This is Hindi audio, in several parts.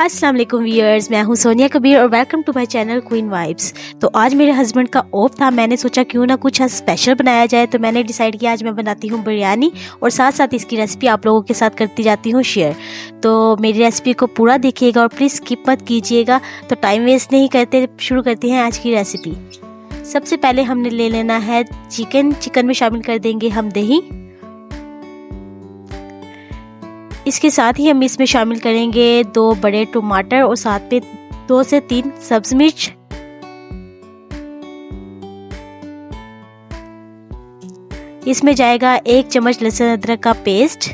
अस्सलाम वालेकुम व्यूअर्स, मैं हूं सोनिया कबीर और welcome to my channel queen vibes. तो आज मेरे हस्बैंड का ऑफ था, मैंने सोचा क्यों ना कुछ आज स्पेशल बनाया जाए। तो मैंने डिसाइड किया आज मैं बनाती हूं बिरयानी और साथ साथ इसकी रेसिपी आप लोगों के साथ करती जाती हूं शेयर। तो मेरी रेसिपी को पूरा देखिएगा और प्लीज़ स्किप मत कीजिएगा। तो टाइम वेस्ट नहीं करते, शुरू करते हैं आज की रेसिपी। सबसे पहले हमने ले लेना है चिकन में शामिल कर देंगे हम दही। इसके साथ ही हम इसमें शामिल करेंगे 2 बड़े टमाटर और साथ में 2 से 3 सब्ज मिर्च। इसमें जाएगा 1 चम्मच लहसुन अदरक का पेस्ट,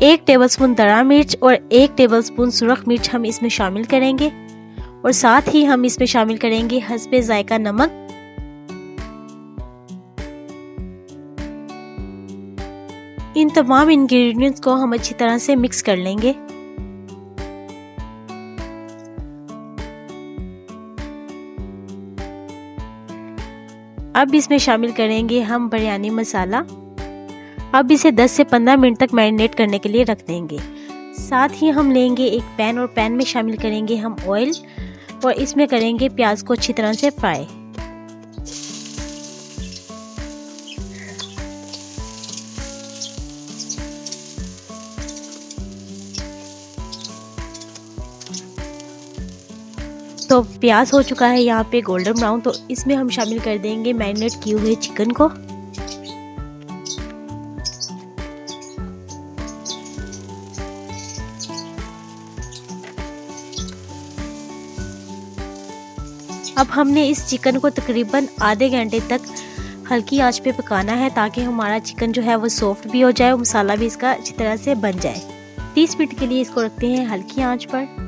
1 टेबलस्पून दरा मिर्च और 1 टेबलस्पून सुरख मिर्च हम इसमें शामिल करेंगे। और साथ ही हम इसमें शामिल करेंगे हस्बे जायका नमक। इन तमाम इंग्रेडिएंट्स को हम अच्छी तरह से मिक्स कर लेंगे। अब इसमें शामिल करेंगे हम बिरयानी मसाला। अब इसे 10 से 15 मिनट तक मैरिनेट करने के लिए रख देंगे। साथ ही हम लेंगे एक पैन और पैन में शामिल करेंगे हम ऑयल और इसमें करेंगे प्याज को अच्छी तरह से फ्राई। तो प्याज हो चुका है यहाँ पे गोल्डन ब्राउन। तो इसमें हम शामिल कर देंगे मैरिनेट किए हुए चिकन को। अब हमने इस चिकन को तकरीबन आधे घंटे तक हल्की आंच पे पकाना है ताकि हमारा चिकन जो है वो सॉफ्ट भी हो जाए और मसाला भी इसका अच्छी तरह से बन जाए। 30 मिनट के लिए इसको रखते हैं हल्की आंच पर।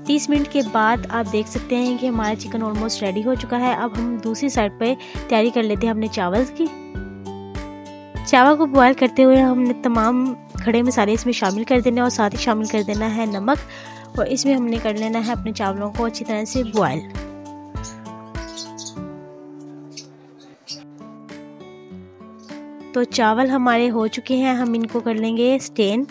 30 मिनट के बाद आप देख सकते हैं कि हमारा चिकन ऑलमोस्ट रेडी हो चुका है। अब हम दूसरी साइड पे तैयारी कर लेते हैं हमने चावल की। चावल को बॉयल करते हुए हमने तमाम खड़े मसाले इसमें शामिल कर देने और साथ ही शामिल कर देना है नमक और इसमें हमने कर लेना है अपने चावलों को अच्छी तरह से बॉयल। तो चावल हमारे हो चुके हैं, हम इनको कर लेंगे स्टेन।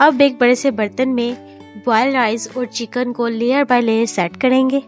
अब एक बड़े से बर्तन में बॉयल राइस और चिकन को लेयर बाय लेयर सेट करेंगे।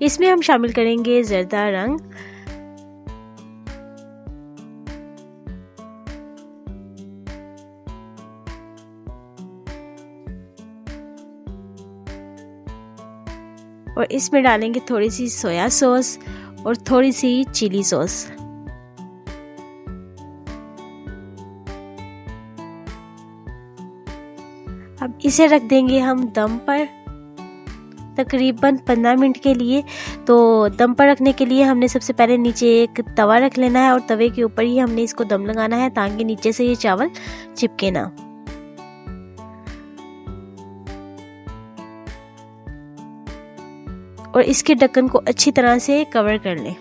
इसमें हम शामिल करेंगे जर्दा रंग। और इसमें डालेंगे थोड़ी सी सोया सॉस और थोड़ी सी चिली सॉस। अब इसे रख देंगे हम दम पर तकरीबन 15 मिनट के लिए। तो दम पर रखने के लिए हमने सबसे पहले नीचे एक तवा रख लेना है और तवे के ऊपर ही हमने इसको दम लगाना है ताकि नीचे से ये चावल चिपके ना। और इसके ढक्कन को अच्छी तरह से कवर कर लें।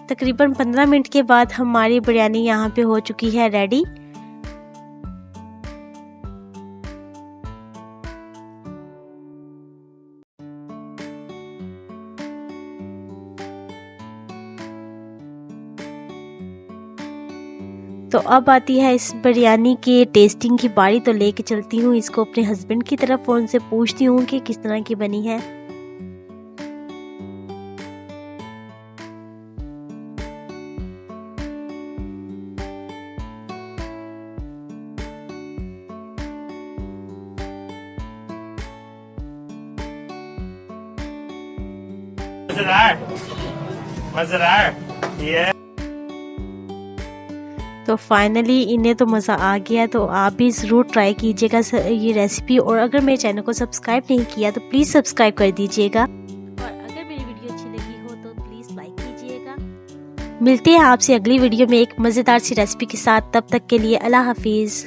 तकरीबन 15 मिनट के बाद हमारी बिरयानी यहाँ पे हो चुकी है रेडी। तो तो अब आती है इस बिरयानी की टेस्टिंग की बारी। तो लेके चलती हूँ इसको अपने हस्बैंड की तरफ और उनसे पूछती हूँ कि किस तरह की बनी है। मजेदार ये। तो फाइनली इन्हें तो मज़ा आ गया। तो आप भी ज़रूर ट्राई कीजिएगा ये रेसिपी। और अगर मेरे चैनल को सब्सक्राइब नहीं किया तो प्लीज़ सब्सक्राइब कर दीजिएगा। और अगर मेरी वीडियो अच्छी लगी हो तो प्लीज़ लाइक कीजिएगा। मिलते हैं आपसे अगली वीडियो में एक मज़ेदार सी रेसिपी के साथ। तब तक के लिए अल्लाह हाफिज़।